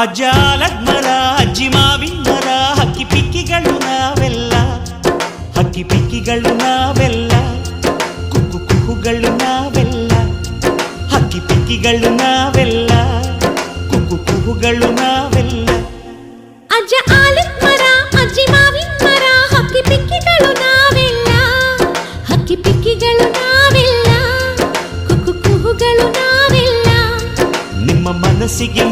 ಅಜ್ಜ ಆಲದ ಅಜ್ಜಿ ಮಾವಿನ ಮರ, ಹಕ್ಕಿ ಪಿಕ್ಕಿಗಳು ನಾವೆಲ್ಲ, ಹಕ್ಕಿ ಪಿಕ್ಕಿಗಳು ನಾವೆಲ್ಲ, ಕುಕ್ಕು ಕುಹುಗಳು ನಾವೆಲ್ಲ, ಹಕ್ಕಿ ಪಿಕ್ಕಿಗಳು ನಾವೆಲ್ಲ, ಕುಕ್ಕು ಕುಹುಗಳು ನಾವೆಲ್ಲ. ಅಜ್ಜ ಆಲದ ಮರ, ಅಜ್ಜಿ ಮಾವಿನ ಮರ, ಹಕ್ಕಿ ಪಿಕ್ಕಿಗಳು ನಾವೆಲ್ಲ, ಹಕ್ಕಿ ಪಿಕ್ಕಿಗಳು ನಾವೆಲ್ಲ, ಕುಕ್ಕು ಕುಹುಗಳು ನಾವೆಲ್ಲ. ನಿಮ್ಮ ಮನಸ್ಸಿಗೆ